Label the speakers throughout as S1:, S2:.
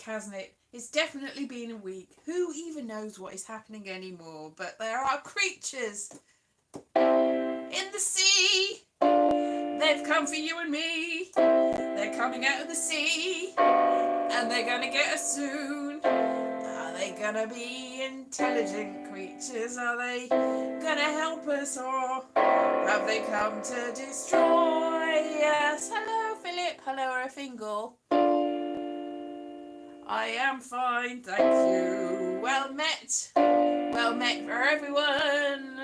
S1: hasn't it? It's definitely been a week. Who even knows what is happening anymore? But there are creatures in the sea. They've come for you and me. They're coming out of the sea. And they're gonna get us soon. Are they gonna be intelligent creatures? Are they gonna help us, or have they come to destroy us? Hello, Philip. Hello, Erfingal. I am fine, thank you. Well met. Well met for everyone.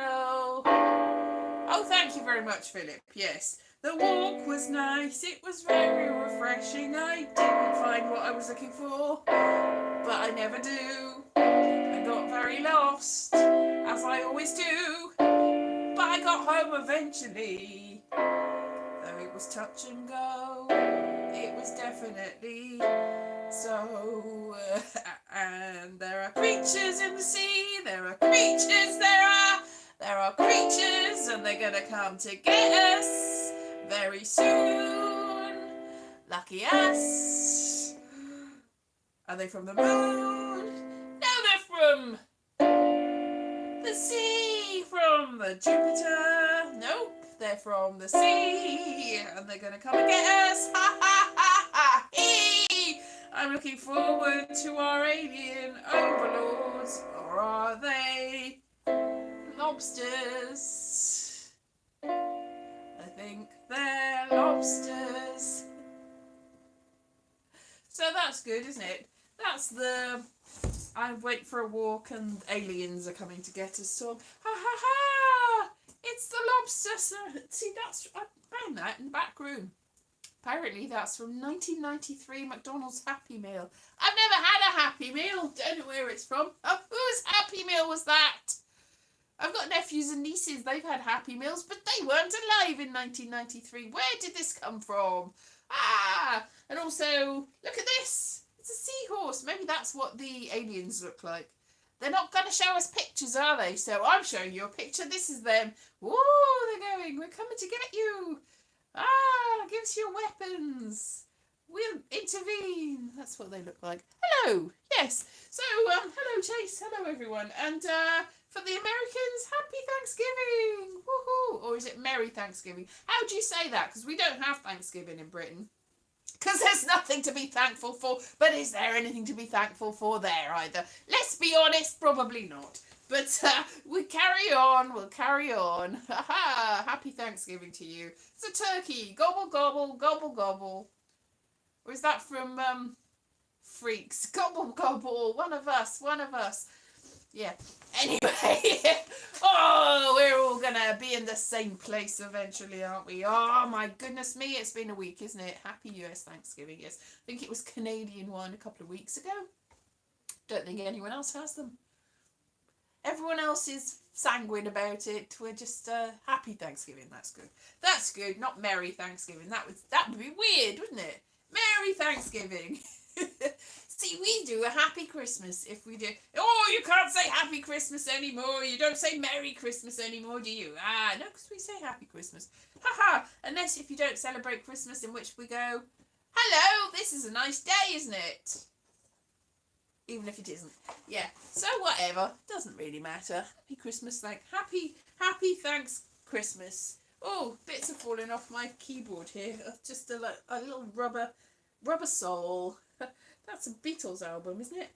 S1: Oh, thank you very much, Philip. Yes, the walk was nice. It was very refreshing. I didn't find what I was looking for, but I never do. I got very lost, as I always do, but I got home eventually. Though it was touch and go, it was definitely so. And there are creatures in the sea. There are creatures. There are creatures, and they're gonna come to get us very soon. Lucky us. Are they from the moon? No, they're from the sea, from the Jupiter. Nope, they're from the sea, and they're gonna come and get us. Ha ha ha ha! Hee! I'm looking forward to our alien overlords, or are they lobsters? I think they're lobsters. So that's good, isn't it? That's the I went for a walk and aliens are coming to get us song. Ha ha ha! It's the lobster. See, I found that in the back room. Apparently that's from 1993 McDonald's Happy Meal. I've never had a Happy Meal. Don't know where it's from. Oh, whose Happy Meal was that? I've got nephews and nieces. They've had Happy Meals, but they weren't alive in 1993. Where did this come from? Ah! And also, look at this. It's a seahorse. Maybe that's what the aliens look like. They're not going to show us pictures, are they? So I'm showing you a picture. This is them. Whoa, they're going. We're coming to get you. Ah, give us your weapons. We'll intervene. That's what they look like. Hello. Yes. So, hello, Chase. Hello, everyone. And for the Americans, Happy Thanksgiving. Woohoo. Or is it Merry Thanksgiving? How do you say that? Because we don't have Thanksgiving in Britain. Because there's nothing to be thankful for. But is there anything to be thankful for there either? Let's be honest, probably not. But we'll carry on. We'll carry on. Happy Thanksgiving to you. It's a turkey. Gobble, gobble, gobble, gobble. Or is that from Freaks? Gobble, gobble. One of us. One of us. Yeah. Anyway. Oh, we're all going to be in the same place eventually, aren't we? Oh, my goodness me. It's been a week, isn't it? Happy US Thanksgiving. Yes. I think it was Canadian one a couple of weeks ago. Don't think anyone else has them. Everyone else is sanguine about it. We're just happy Thanksgiving. That's good. That's good. Not Merry Thanksgiving. That would be weird, wouldn't it? Merry Thanksgiving. See, we do a Happy Christmas if we do. Oh, you can't say Happy Christmas anymore. You don't say Merry Christmas anymore, do you? Ah, no, because we say Happy Christmas. Haha. Unless if you don't celebrate Christmas, in which we go, hello, this is a nice day, isn't it? Even if it isn't. Yeah. So whatever. Doesn't really matter. Happy Christmas. Happy thanks Christmas. Oh, bits are falling off my keyboard here. Just a little rubber soul. That's a Beatles album, isn't it?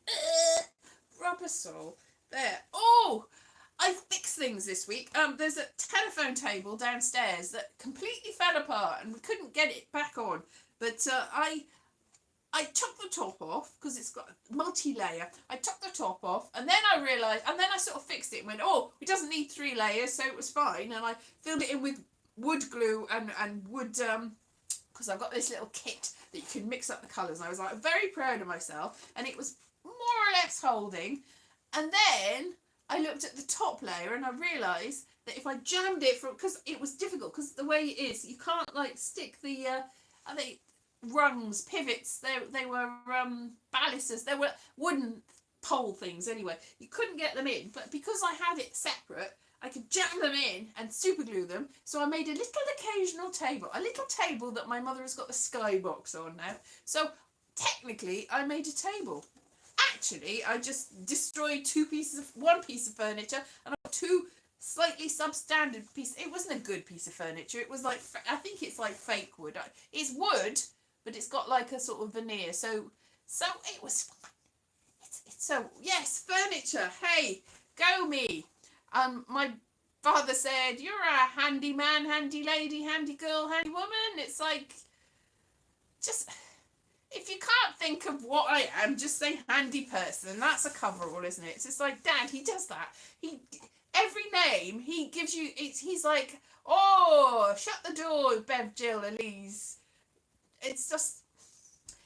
S1: Rubber soul. There. Oh, I fixed things this week. There's a telephone table downstairs that completely fell apart and we couldn't get it back on. But I took the top off because it's got multi-layer. I took the top off and then I realised, and then I sort of fixed it and went, oh, it doesn't need 3 layers, so it was fine. And I filled it in with wood glue and wood, because I've got this little kit that you can mix up the colours. And I was like very proud of myself, and it was more or less holding. And then I looked at the top layer and I realised that if I jammed it because it was difficult, because the way it is, you can't like stick the, are they rungs, pivots, they were balusters, they were wooden pole things anyway. You couldn't get them in, but because I had it separate, I could jam them in and super glue them. So I made a little occasional table, a little table that my mother has got the skybox on now. So technically I made a table. Actually, I just destroyed one piece of furniture, and I got two slightly substandard pieces. It wasn't a good piece of furniture. It was like, I think it's like fake wood. It's wood, but it's got like a sort of veneer. So it was fine. So yes, furniture. Hey, go me. My father said, "You're a handy man, handy lady, handy girl, handy woman." It's like, just, if you can't think of what I am, just say handy person. That's a coverall, isn't it? It's just like, Dad, he does that. Every name he gives you, he's like, oh, shut the door, Bev, Jill, Elise. It's just,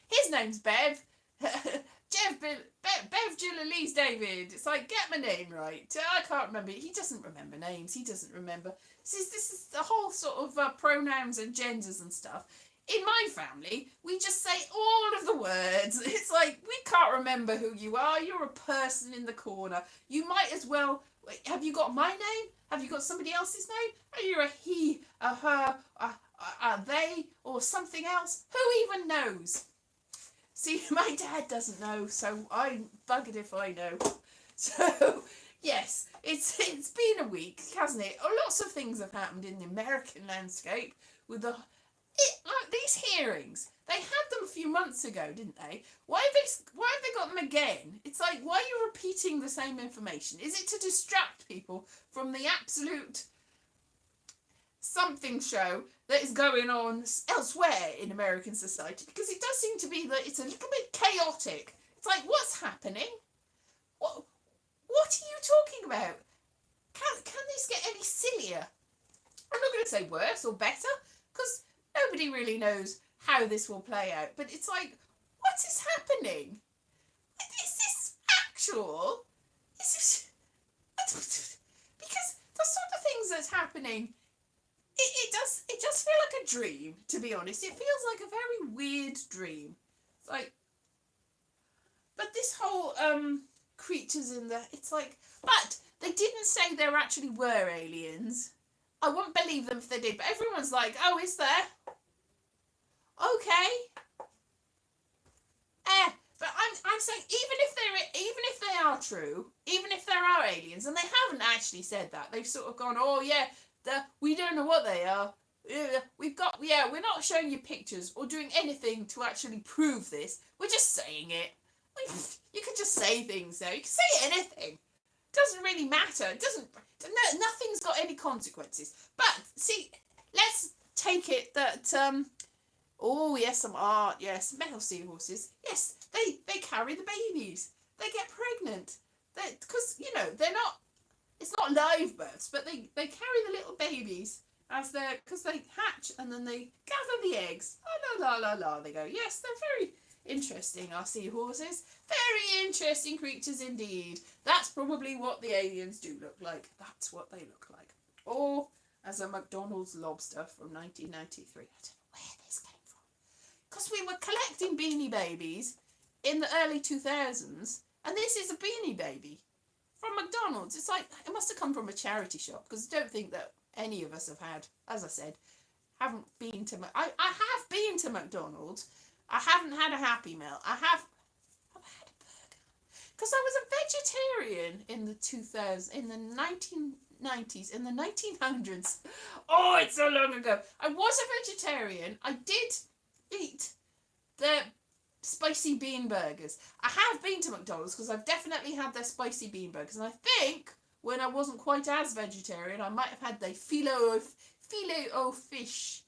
S1: his name's Bev. Bev, Jill, Elise, David. It's like, get my name right. I can't remember. He doesn't remember names. He doesn't remember. This is the whole sort of pronouns and genders and stuff. In my family, we just say all of the words. It's like, we can't remember who you are. You're a person in the corner. You might as well, have you got my name? Have you got somebody else's name? Are you a he, a her, a they, or something else? Who even knows? See, my dad doesn't know, so I'm buggered if I know. So, yes, it's been a week, hasn't it? Lots of things have happened in the American landscape with these hearings. They had them a few months ago, didn't they? Why have they got them again? It's like, why are you repeating the same information? Is it to distract people from the absolute something show that is going on elsewhere in American society? Because it does seem to be that it's a little bit chaotic. It's like, what's happening? What are you talking about? Can this get any sillier? I'm not going to say worse or better, because nobody really knows how this will play out. But it's like, what is happening? Is this actual? Is this... Because the sort of things that's happening, it does feel like a dream, to be honest. It feels like a very weird dream. It's like, but this whole creatures in the, it's like, but they didn't say there actually were aliens. I wouldn't believe them if they did, but everyone's like, oh, is there? Okay. But I'm saying, even if they are true, even if there are aliens, and they haven't actually said that, they've sort of gone, oh yeah, we don't know what they are. We're not showing you pictures or doing anything to actually prove this. We're just saying it. You can just say things now. You can say anything. Doesn't really matter. Nothing's got any consequences. But see, let's take it that oh yes, some art, yes, metal seahorses, yes, they carry the babies. They get pregnant. Because they're not. It's not live births, but they carry the little babies because they hatch and then they gather the eggs. La la la la. They go. Yes, they're very interesting, our seahorses. Very interesting creatures indeed. That's probably what the aliens do look like. That's what they look like. Or as a McDonald's lobster from 1993. I don't know where this came from. Because we were collecting Beanie Babies in the early 2000s, and this is a Beanie Baby from McDonald's. It's like, it must have come from a charity shop, because I don't think that any of us have had, as I said, haven't been to... I have been to McDonald's. I haven't had a Happy Meal. I've had a burger. Because I was a vegetarian in the 1990s, in the 1900s. Oh, it's so long ago. I was a vegetarian. I did eat the spicy bean burgers. I have been to McDonald's because I've definitely had their spicy bean burgers. And I think when I wasn't quite as vegetarian, I might have had their filet of fish.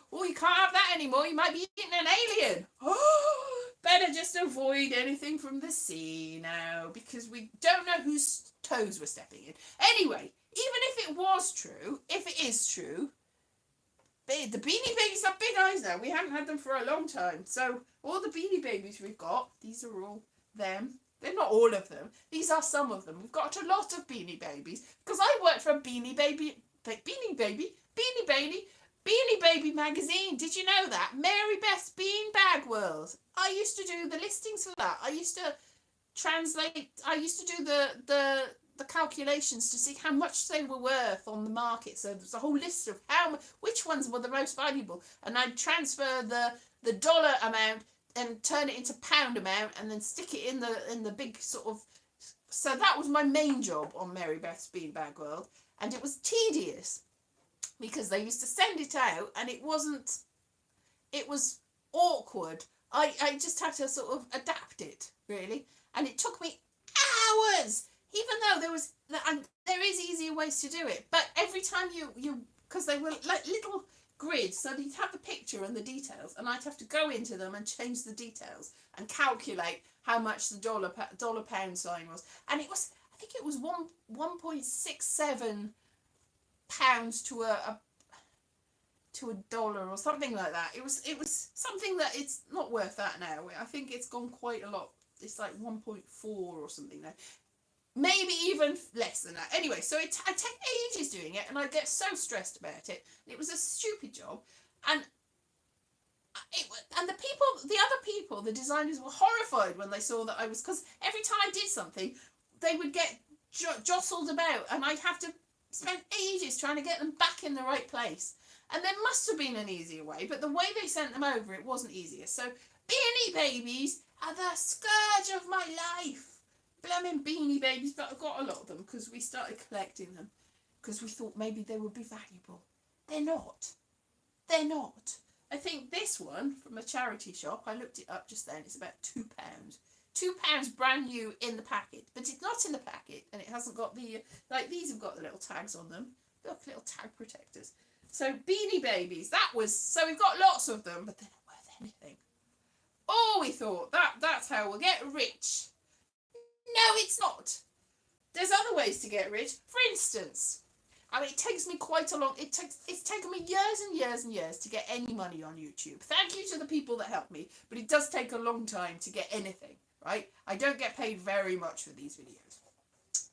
S1: Oh, you can't have that anymore. You might be eating an alien. Oh, better just avoid anything from the sea now, because we don't know whose toes we're stepping in. Anyway, even if it was true, if it is true, the Beanie Babies have big eyes now. We haven't had them for a long time. So all the Beanie Babies we've got, these are all them. They're not all of them. These are some of them. We've got a lot of Beanie Babies because I worked for a Beanie Baby magazine. Did you know that? Mary Beth's Beanbag World. I used to do the listings for that. I used to translate. I used to do the calculations to see how much they were worth on the market. So there's a whole list of which ones were the most valuable, and I'd transfer the dollar amount and turn it into pound amount and then stick it in the big sort of. So that was my main job on Mary Beth's Beanbag World, and it was tedious because they used to send it out and it was awkward. I just had to sort of adapt it, really, and it took me hours, even though there is easier ways to do it. But every time you because they were like little grids, so you'd have the picture and the details, and I'd have to go into them and change the details and calculate how much the dollar pound sign was, and it was, I think it was 1.67 pounds to a dollar or something like that. It was something that it's not worth that now. I think it's gone quite a lot. It's like 1.4 or something now. Maybe even less than that. Anyway, so I'd take ages doing it, and I'd get so stressed about it. It was a stupid job, and the other people, the designers, were horrified when they saw that I was, because every time I did something, they would get jostled about, and I'd have to spend ages trying to get them back in the right place. And there must have been an easier way, but the way they sent them over, it wasn't easier. So Beanie Babies are the scourge of my life. Blooming Beanie Babies, but I've got a lot of them because we started collecting them because we thought maybe they would be valuable. They're not. They're not. I think this one from a charity shop, I looked it up just then, it's about £2. £2 brand new in the packet, but it's not in the packet, and it hasn't got the, like these have got the little tags on them. Look, little tag protectors. So Beanie Babies, so we've got lots of them, but they're not worth anything. Oh, we thought that's how we'll get rich. No, it's not. There's other ways to get rich. For instance, I mean, it takes me quite a long. It's taken me years and years and years to get any money on YouTube. Thank you to the people that helped me, but it does take a long time to get anything. Right? I don't get paid very much for these videos.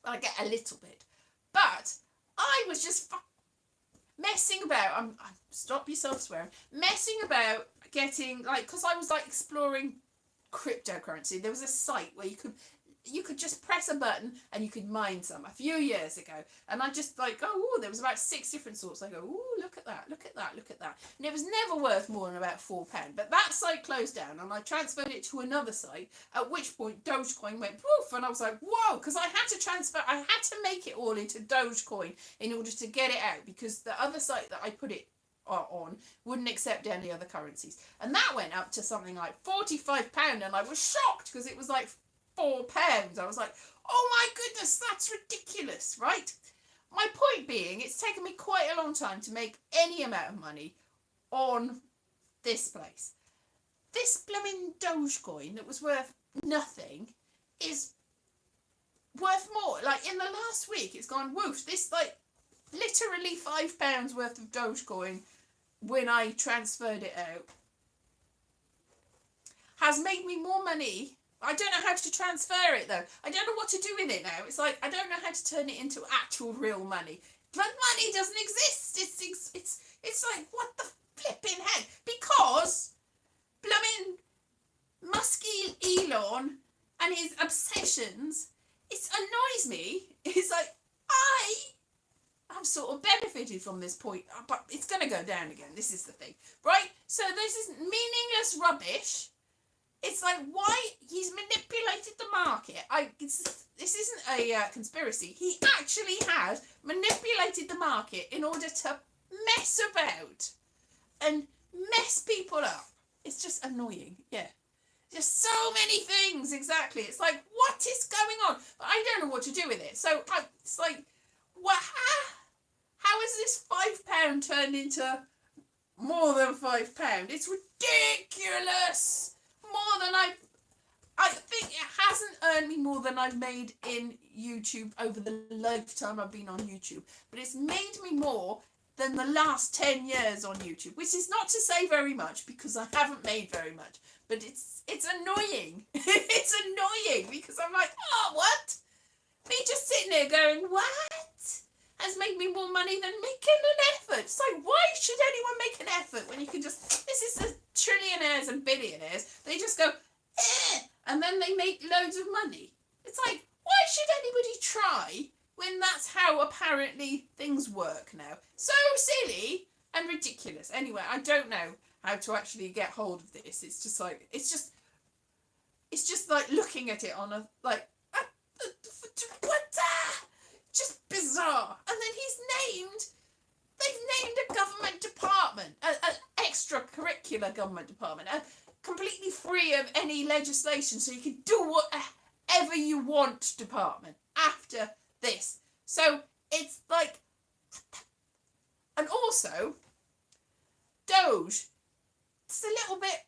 S1: I get a little bit, but I was just messing about. I'm stop yourself swearing. Messing about getting, like, because I was like exploring cryptocurrency. There was a site where you could just press a button and you could mine some a few years ago, and I just like, oh, there was about 6 different sorts. I go, oh, look at that, look at that, look at that, and it was never worth more than about £4. But that site closed down, and I transferred it to another site. At which point Dogecoin went poof, and I was like, whoa, because I had to make it all into Dogecoin in order to get it out, because the other site that I put it on wouldn't accept any other currencies, and that went up to something like £45, and I was shocked because it was like £4. I was like, oh my goodness, that's ridiculous, right? My point being, it's taken me quite a long time to make any amount of money on this place. This blooming Dogecoin that was worth nothing is worth more. Like in the last week, it's gone whoosh. This like literally £5 worth of Dogecoin when I transferred it out has made me more money. I don't know how to transfer it though. I don't know what to do with it now. It's like I don't know how to turn it into actual real money. But money doesn't exist. It's like, what the flipping heck? Because blooming musky Elon and his obsessions, it annoys me. It's like I've sort of benefited from this point, but it's going to go down again. This is the thing, right? So this is meaningless rubbish. It's like, why he's manipulated the market. This isn't a conspiracy. He actually has manipulated the market in order to mess about and mess people up. It's just annoying. Yeah. Just so many things. Exactly. It's like, what is going on? But I don't know what to do with it. So it's like, what? How is this £5 turned into more than £5? It's ridiculous. More than I think it hasn't earned me more than I've made in YouTube over the lifetime I've been on YouTube. But it's made me more than the last 10 years on YouTube, which is not to say very much because I haven't made very much. But it's annoying. It's annoying because I'm like, oh, what? Me just sitting there going, what? Has made me more money than making an effort. So why should anyone make an effort when you can just, this is the trillionaires and billionaires, they just go, and then they make loads of money. It's like, why should anybody try when that's how apparently things work now? So silly and ridiculous. Anyway, I don't know how to actually get hold of this. It's just like, it's just it's just like looking at it on a like what just bizarre. And then they've named a government department, an extracurricular government department, completely free of any legislation, so you can do whatever you want department after this. So it's like, and also Doge, it's a little bit,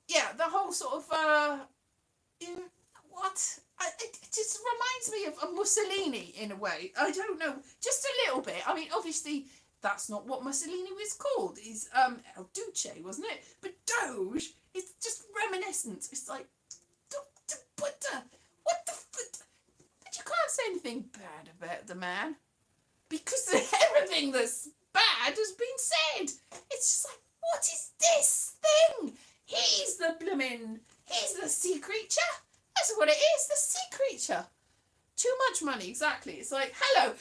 S1: yeah, the whole sort of it just reminds me of Mussolini in a way. I don't know, just a little bit. I mean, obviously that's not what Mussolini was called. He's El Duce, wasn't it? But Doge is just reminiscent. It's like, what the, but you can't say anything bad about the man, because everything that's bad has been said. It's just like, what is this thing? He's the sea creature. That's what it is, the sea creature. Too much money, exactly. It's like, hello,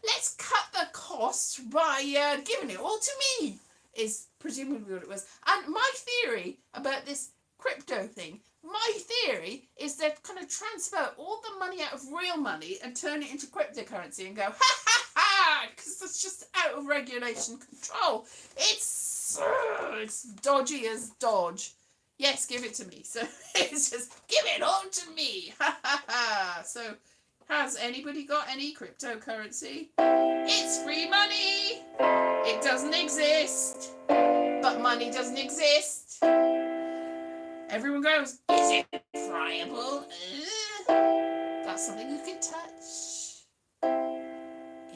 S1: let's cut the costs by giving it all to me, is presumably what it was. And my theory about this crypto thing, my theory is they're going to transfer all the money out of real money and turn it into cryptocurrency and go, ha, because it's just out of regulation control. It's dodgy as Dodge. Yes, give it to me. So it's just, give it all to me. So has anybody got any cryptocurrency? It's free money. It doesn't exist. But money doesn't exist. Everyone goes, is it friable? That's something you can touch.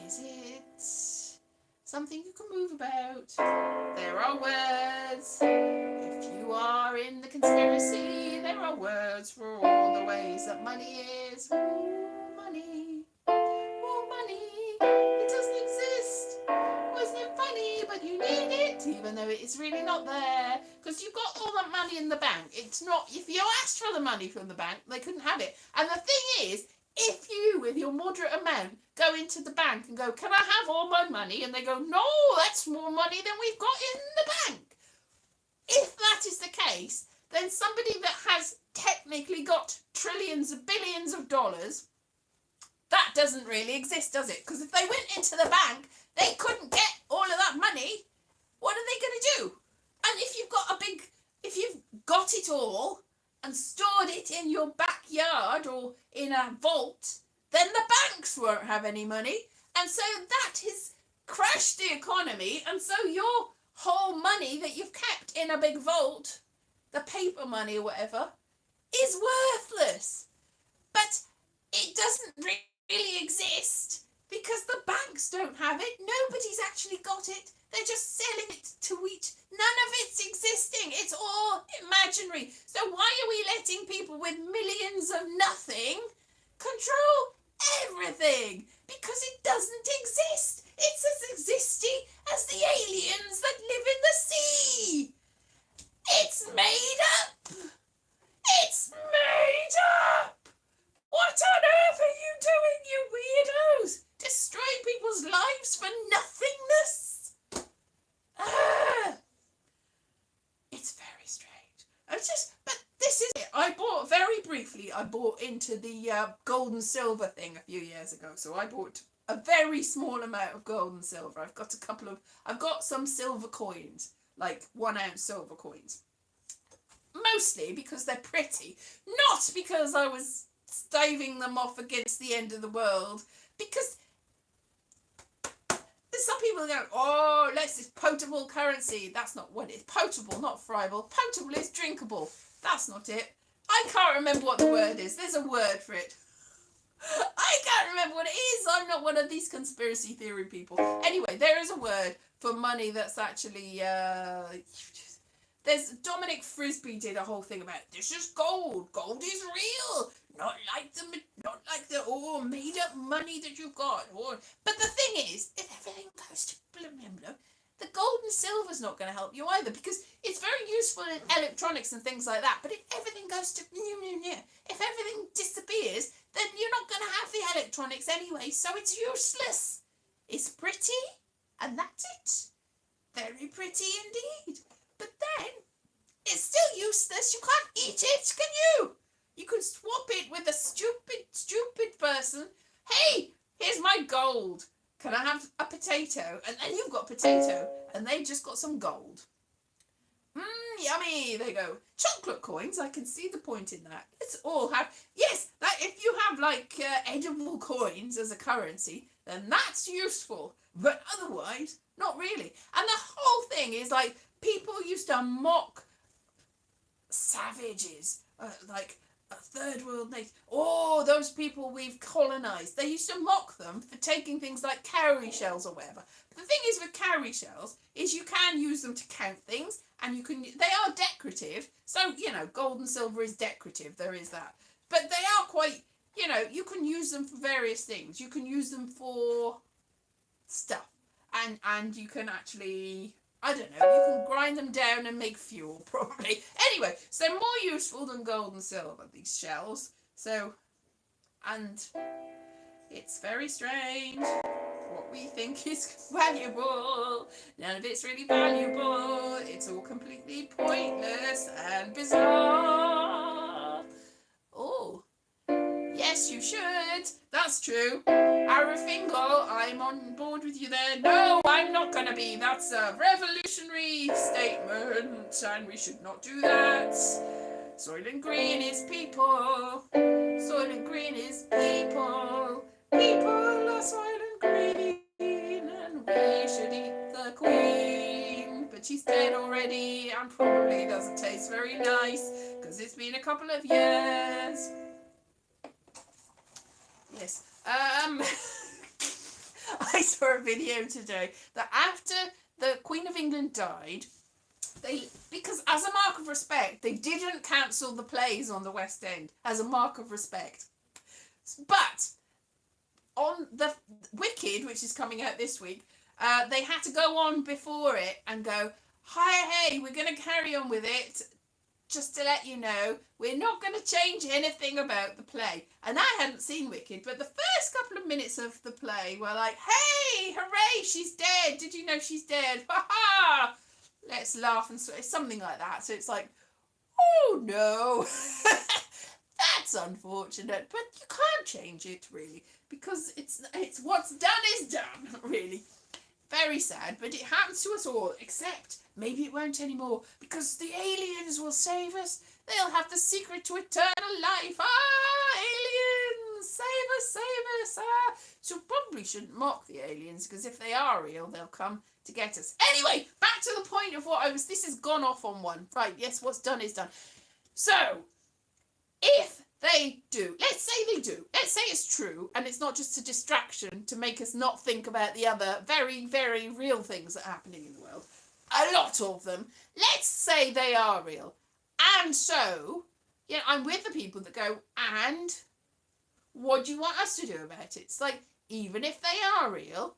S1: Is it something you can move about? There are words. If you are in the conspiracy, there are words for all the ways that money is. Oh, money. Oh, money. It doesn't exist. Wasn't it funny? But you need it, even though it's really not there. Because you've got all that money in the bank. It's not, if you asked for the money from the bank, they couldn't have it. And the thing is, if you, with your moderate amount, go into the bank and go, can I have all my money? And they go, no, that's more money than we've got in the bank. If that is the case, then somebody that has technically got trillions of billions of dollars, that doesn't really exist, does it? Because if they went into the bank, they couldn't get all of that money. What are they going to do? And if you've got it all and stored it in your backyard or in a vault, then the banks won't have any money. And so that has crashed the economy. And so your whole money that you've kept in a big vault, the paper money or whatever, is worthless. But it doesn't really exist because the banks don't have it. Nobody's actually got it. They're just selling it to each. None of it's existing. It's all imaginary. So why are we letting people with millions of nothing control everything? Because it doesn't exist. It's as existing as the aliens that live in the sea. It's made up. It's made up. What on earth are you doing, you weirdos? Destroying people's lives for nothingness? It's very strange. But this is it. I bought into the gold and silver thing a few years ago. So I bought a very small amount of gold and silver. I've got some silver coins, like 1 ounce silver coins. Mostly because they're pretty, not because I was staving them off against the end of the world, because some people go, oh, it's potable currency. That's not what it is. Potable, not friable. Potable is drinkable. That's not it. I can't remember what the word is. There's a word for it. I can't remember what it is. I'm not one of these conspiracy theory people. Anyway, there is a word for money that's actually... There's Dominic Frisby did a whole thing about this is gold. Gold is real. Not like the made up money that you've got. But the thing is, if everything goes to the gold and silver's not going to help you either, because it's very useful in electronics and things like that. But if everything goes to if everything disappears, then you're not going to have the electronics anyway. So it's useless. It's pretty, and that's it. Very pretty indeed. But then It's still useless. You can't eat it, can you? You can swap it with a stupid person. Hey, here's my gold. Can I have a potato? And then you've got potato, and they just got some gold. Yummy. They go. Chocolate coins. I can see the point in that. It's all have. Yes, that if you have like edible coins as a currency, then that's useful. But otherwise, not really. And the whole thing is like people used to mock savages, like a third world nation. Oh, those people we've colonized. They used to mock them for taking things like cowrie shells or whatever. But the thing is with cowrie shells is you can use them to count things, and you can. They are decorative. So gold and silver is decorative. There is that. But they are quite. You can use them for various things. You can use them for stuff, and you can actually. I don't know, you can grind them down and make fuel, probably. Anyway, so they're more useful than gold and silver, these shells. So, and it's very strange. What we think is valuable, none of it's really valuable. It's all completely pointless and bizarre. Oh, yes, you should. That's true. Arafingo, I'm on board with you there. No, I'm not going to be. That's a revolutionary statement, and we should not do that. Soylent Green is people. Soylent Green is people. People are Soylent Green, and we should eat the Queen. But she's dead already, and probably doesn't taste very nice, because it's been a couple of years. Yes. I saw a video today that after the Queen of England died, because as a mark of respect, they didn't cancel the plays on the West End as a mark of respect. But on the Wicked, which is coming out this week, they had to go on before it and go, hey, we're going to carry on with it. Just to let you know, we're not going to change anything about the play. And I hadn't seen Wicked, but the first couple of minutes of the play were like, hey, hooray, she's dead. Did you know she's dead? Ha ha! Let's laugh and something like that. So it's like, oh no, that's unfortunate. But you can't change it really, because it's what's done is done, really. Very sad, but it happens to us all, except maybe it won't anymore, because the aliens will save us. They'll have the secret to eternal life. Aliens! Save us! So probably shouldn't mock the aliens, because if they are real, they'll come to get us. Anyway, back to the point of this has gone off on one. Right, yes, what's done is done. So, if they do, let's say it's true, and it's not just a distraction to make us not think about the other very, very real things that are happening in the world. A lot of them. Let's say they are real. And so, I'm with the people that go, and what do you want us to do about it? It's like, even if they are real,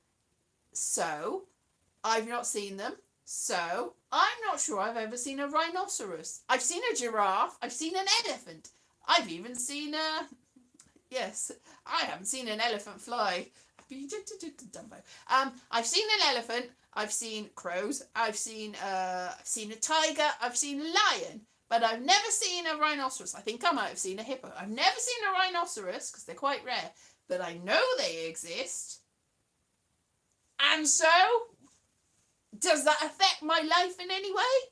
S1: so I've not seen them, so I'm not sure I've ever seen a rhinoceros. I've seen a giraffe, I've seen an elephant. I've even seen yes, I haven't seen an elephant fly. Dumbo. I've seen an elephant. I've seen crows. I've seen a tiger. I've seen a lion. But I've never seen a rhinoceros. I think I might have seen a hippo. I've never seen a rhinoceros because they're quite rare. But I know they exist. And so, does that affect my life in any way?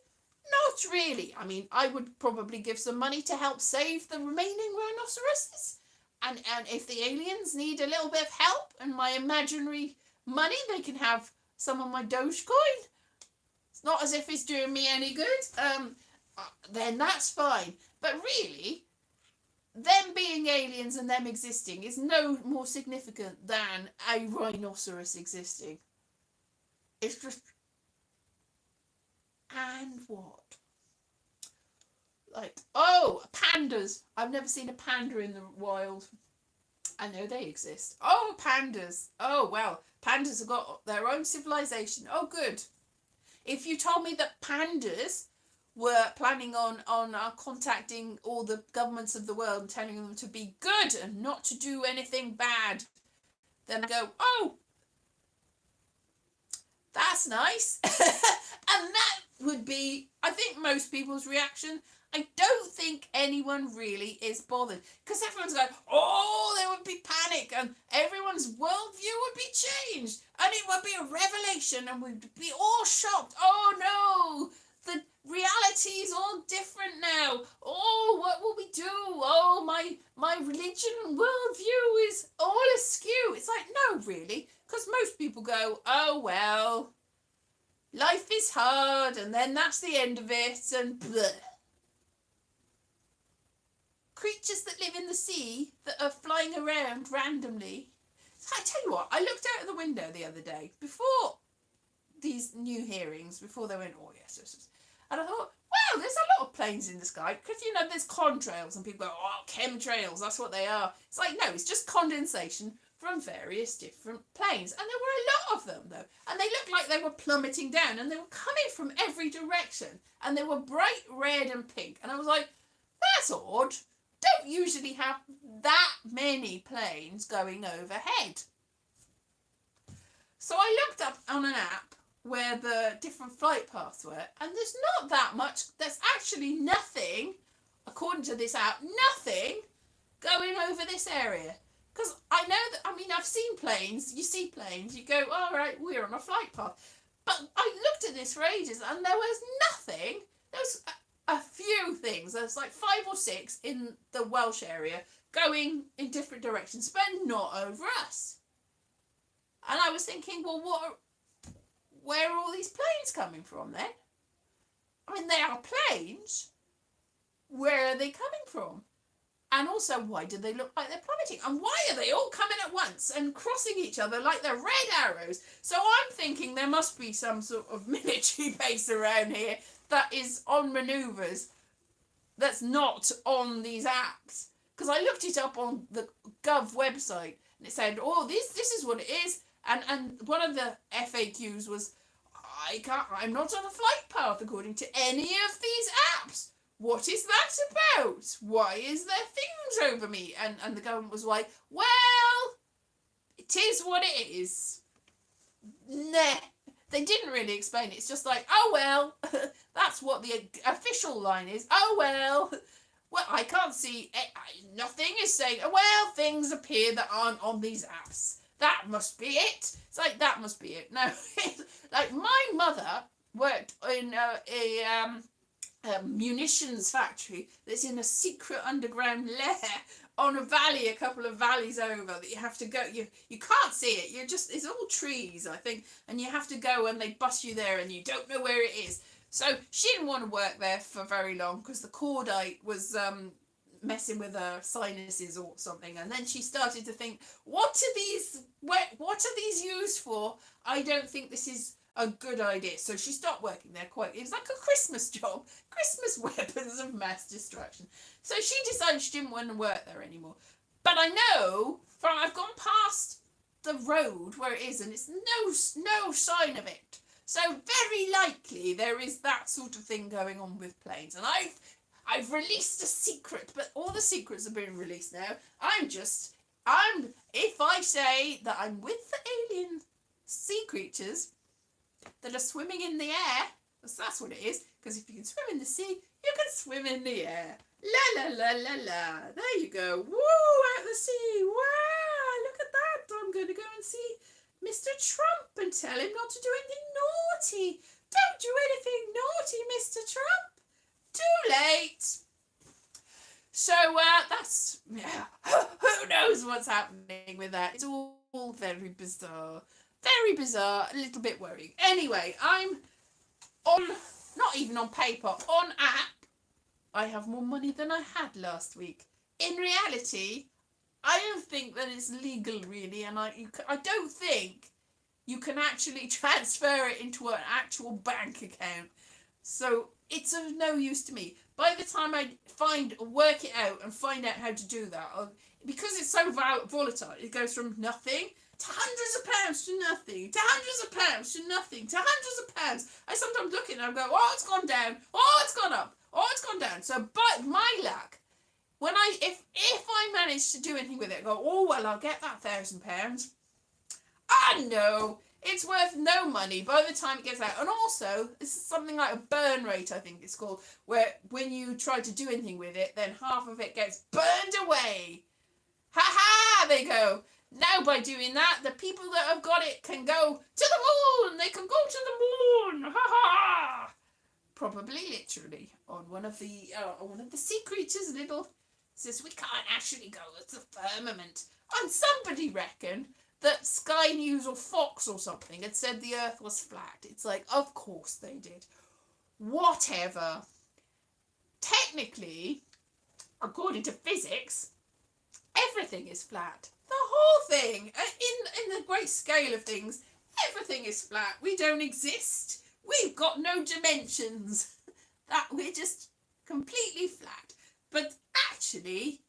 S1: Not really. I mean, I would probably give some money to help save the remaining rhinoceroses. And if the aliens need a little bit of help and my imaginary money, they can have some of my Dogecoin. It's not as if it's doing me any good. Then that's fine. But really, them being aliens and them existing is no more significant than a rhinoceros existing. It's just... And what? Like, pandas. I've never seen a panda in the wild. I know they exist. Oh, pandas. Oh, well, pandas have got their own civilization. Oh, good. If you told me that pandas were planning on contacting all the governments of the world and telling them to be good and not to do anything bad, then I go, oh, that's nice. And would be, I think, most people's reaction. I don't think anyone really is bothered because everyone's going, oh, there would be panic and everyone's worldview would be changed and it would be a revelation and we'd be all shocked. Oh no, the reality is all different now. Oh, what will we do? Oh, my religion and worldview is all askew. It's like, no, really, because most people go, oh, well, life is hard and then that's the end of it and bleh. Creatures that live in the sea that are flying around randomly. I tell you what, I looked out of the window the other day before these new hearings, before they went, oh yes, yes, yes. And I thought, wow, there's a lot of planes in the sky because, you know, there's contrails and people go, oh, chemtrails, that's what they are. It's like, no, it's just condensation from various different planes. And there were a lot of them, though. And they looked like they were plummeting down and they were coming from every direction. And they were bright red and pink. And I was like, that's odd. Don't usually have that many planes going overhead. So I looked up on an app where the different flight paths were, and there's not that much. There's actually nothing, according to this app, nothing going over this area. Because I know that, I mean, I've seen planes, you see planes, you go, all right, we're on a flight path. But I looked at this for ages and there was nothing. There was a few things. There's like 5 or 6 in the Welsh area going in different directions, but not over us. And I was thinking, well, where are all these planes coming from then? I mean, they are planes. Where are they coming from? And also, why do they look like they're plummeting? And why are they all coming at once and crossing each other like they're red arrows? So I'm thinking there must be some sort of military base around here that is on manoeuvres that's not on these apps. Because I looked it up on the Gov website and it said, oh, this is what it is. And one of the FAQs was, I'm not on a flight path according to any of these apps. What is that about? Why is there things over me? And the government was like, well, it is what it is. Nah. They didn't really explain it. It's just like, oh, well, that's what the official line is. Oh, well, I can't see it. Nothing is saying, well, things appear that aren't on these apps. That must be it. It's like, that must be it. No, like my mother worked in a munitions factory that's in a secret underground lair on a valley, a couple of valleys over, that you have to go. You can't see it. It's all trees, I think, and you have to go and they bus you there and you don't know where it is. So she didn't want to work there for very long because the cordite was messing with her sinuses or something. And then she started to think, what are these used for? I don't think this is a good idea. So she stopped working there it was like a Christmas job, Christmas weapons of mass destruction. So she decided she didn't want to work there anymore. But I know, I've gone past the road where it is and it's no sign of it. So very likely there is that sort of thing going on with planes. And I've released a secret, but all the secrets are being released now. If I say that I'm with the alien sea creatures that are swimming in the air, that's what it is, because if you can swim in the sea, you can swim in the air. La la la la la. There you go. Woo, out the sea. Wow, look at that. I'm going to go and see Mr. Trump and tell him not to do anything naughty. Don't do anything naughty, Mr. Trump. Too late. So that's, yeah, who knows what's happening with that. It's all very bizarre. Very bizarre, a little bit worrying. Anyway, I'm on, not even on paper, on app. I have more money than I had last week. In reality, I don't think that it's legal really, and I don't think you can actually transfer it into an actual bank account. So it's of no use to me. By the time I work it out and find out how to do that, because it's so volatile, it goes from nothing to hundreds of pounds to nothing, to hundreds of pounds to nothing, to hundreds of pounds. I sometimes look at it and I go, oh, it's gone down, oh, it's gone up, oh, it's gone down. So, but my luck, if I manage to do anything with it, I go, oh, well, I'll get that £1,000. Ah, no, It's worth no money by the time it gets out. And also, this is something like a burn rate, I think it's called, where when you try to do anything with it, then half of it gets burned away. Ha ha! They go. Now by doing that, the people that have got it can go to the moon. They can go to the moon. Ha ha! Probably literally on one of the sea creatures' little says we can't actually go. It's the firmament. And somebody reckoned that Sky News or Fox or something had said the Earth was flat. It's like, of course they did. Whatever. Technically, according to physics, everything is flat. The whole thing. In the great scale of things, everything is flat. We don't exist. We've got no dimensions. That we're just completely flat. But actually,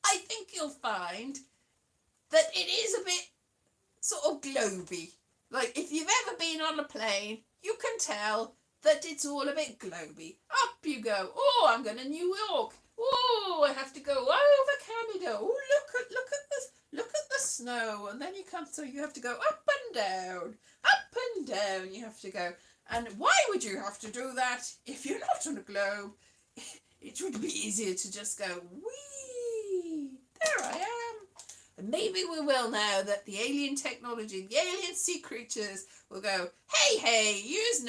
S1: I think you'll find that it is a bit sort of globy. Like, if you've ever been on a plane, you can tell that it's all a bit globy. Up you go. Oh, I'm going to New York. Oh, I have to go over Canada. Oh, look at this. Look at the snow. And then you come, so you have to go up and down. Up and down you have to go. And why would you have to do that if you're not on a globe? It would be easier to just go, whee, there I am. And maybe we will now that the alien technology, the alien sea creatures will go, hey, yous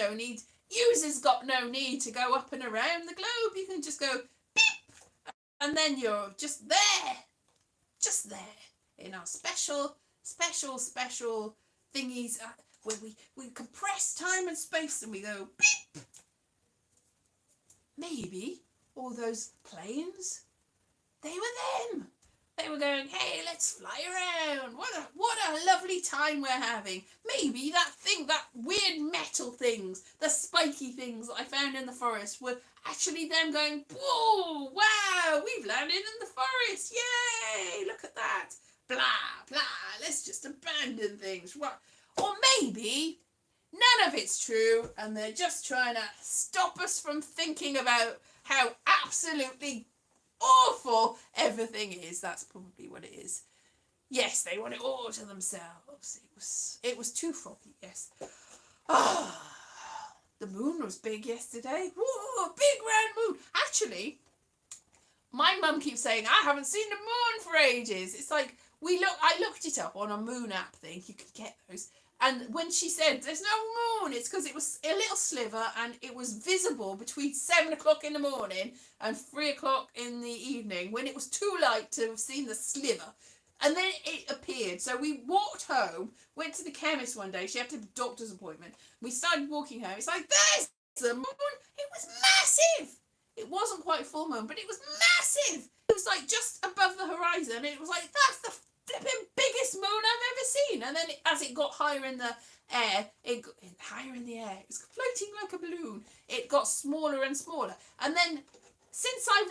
S1: has got no need to go up and around the globe. You can just go, beep, and then you're just there in our special thingies where we compress time and space and we go, beep. Maybe all those planes, they were them. They were going, hey, let's fly around. What a lovely time we're having. Maybe that weird metal things, the spiky things that I found in the forest were actually them going, whoa, wow, we've landed in the forest. Yay, look at that. Blah, blah, let's just abandon things. What? Or maybe none of it's true and they're just trying to stop us from thinking about how absolutely awful everything is. That's probably what it is. Yes, they want it all to themselves. It was too foggy, yes. The moon was big yesterday. Whoa, big round moon. Actually, my mum keeps saying, I haven't seen the moon for ages. It's like, I looked it up on a moon app thing. You can get those. And when she said, there's no moon, it's because it was a little sliver and it was visible between 7 o'clock in the morning and 3 o'clock in the evening when it was too light to have seen the sliver. And then it appeared. So we walked home, went to the chemist one day. She had a doctor's appointment. We started walking home. It's like, there's the moon. It was massive. It wasn't quite full moon, but it was massive. It was like just above the horizon. And it was like, that's the flipping biggest moon I've ever seen. And then as it got higher in the air, it was floating like a balloon. It got smaller and smaller. And then since I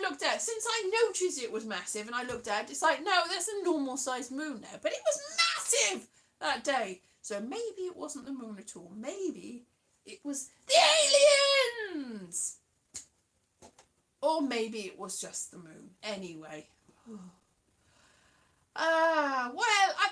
S1: noticed it was massive and I looked at it, it's like, no, that's a normal sized moon now. But it was massive that day. So maybe it wasn't the moon at all. Maybe it was the aliens. Or maybe it was just the moon. Anyway. Well,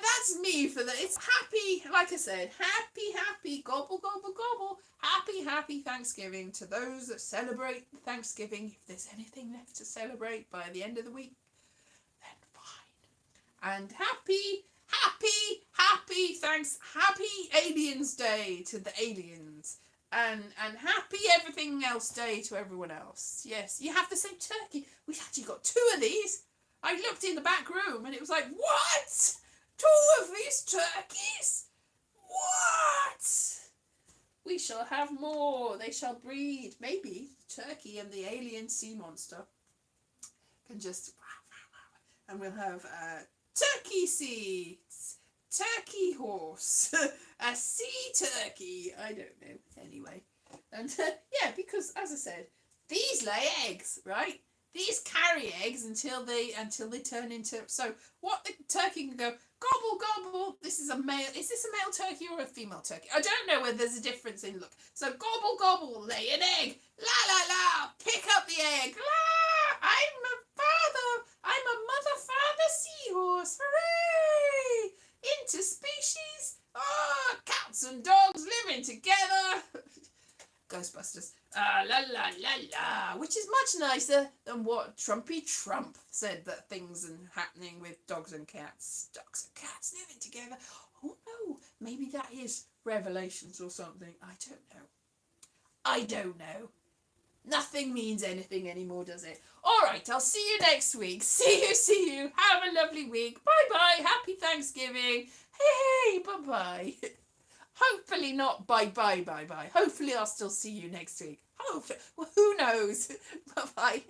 S1: that's me for that. It's happy, like I said, happy, gobble, gobble, gobble. Happy Thanksgiving to those that celebrate Thanksgiving. If there's anything left to celebrate by the end of the week, then fine. And happy Aliens Day to the aliens. And happy everything else day to everyone else. Yes, you have the same turkey. We've actually got 2 of these. I looked in the back room and it was like, what? 2 of these turkeys? What? We shall have more. They shall breed. Maybe the turkey and the alien sea monster can just... And we'll have turkey seeds, turkey horse, a sea turkey. I don't know. Anyway. And yeah, because as I said, these lay eggs, right? These carry eggs until they turn into... So what the turkey can go, gobble, gobble. This is a male... Is this a male turkey or a female turkey? I don't know whether there's a difference in look. So gobble, gobble, lay an egg. La, la, la, pick up the egg. La, I'm a mother-father seahorse. Hooray! Interspecies. Oh, cats and dogs. that's just la la la la, which is much nicer than what Trumpy Trump said that things are happening with dogs and cats. Dogs and cats living together. Oh no, maybe that is Revelations or something. I don't know. I don't know. Nothing means anything anymore, does it? All right, I'll see you next week. See you. Have a lovely week. Bye-bye. Happy Thanksgiving. Hey, bye-bye. Hopefully not bye-bye. Hopefully I'll still see you next week. Well, who knows? Bye-bye.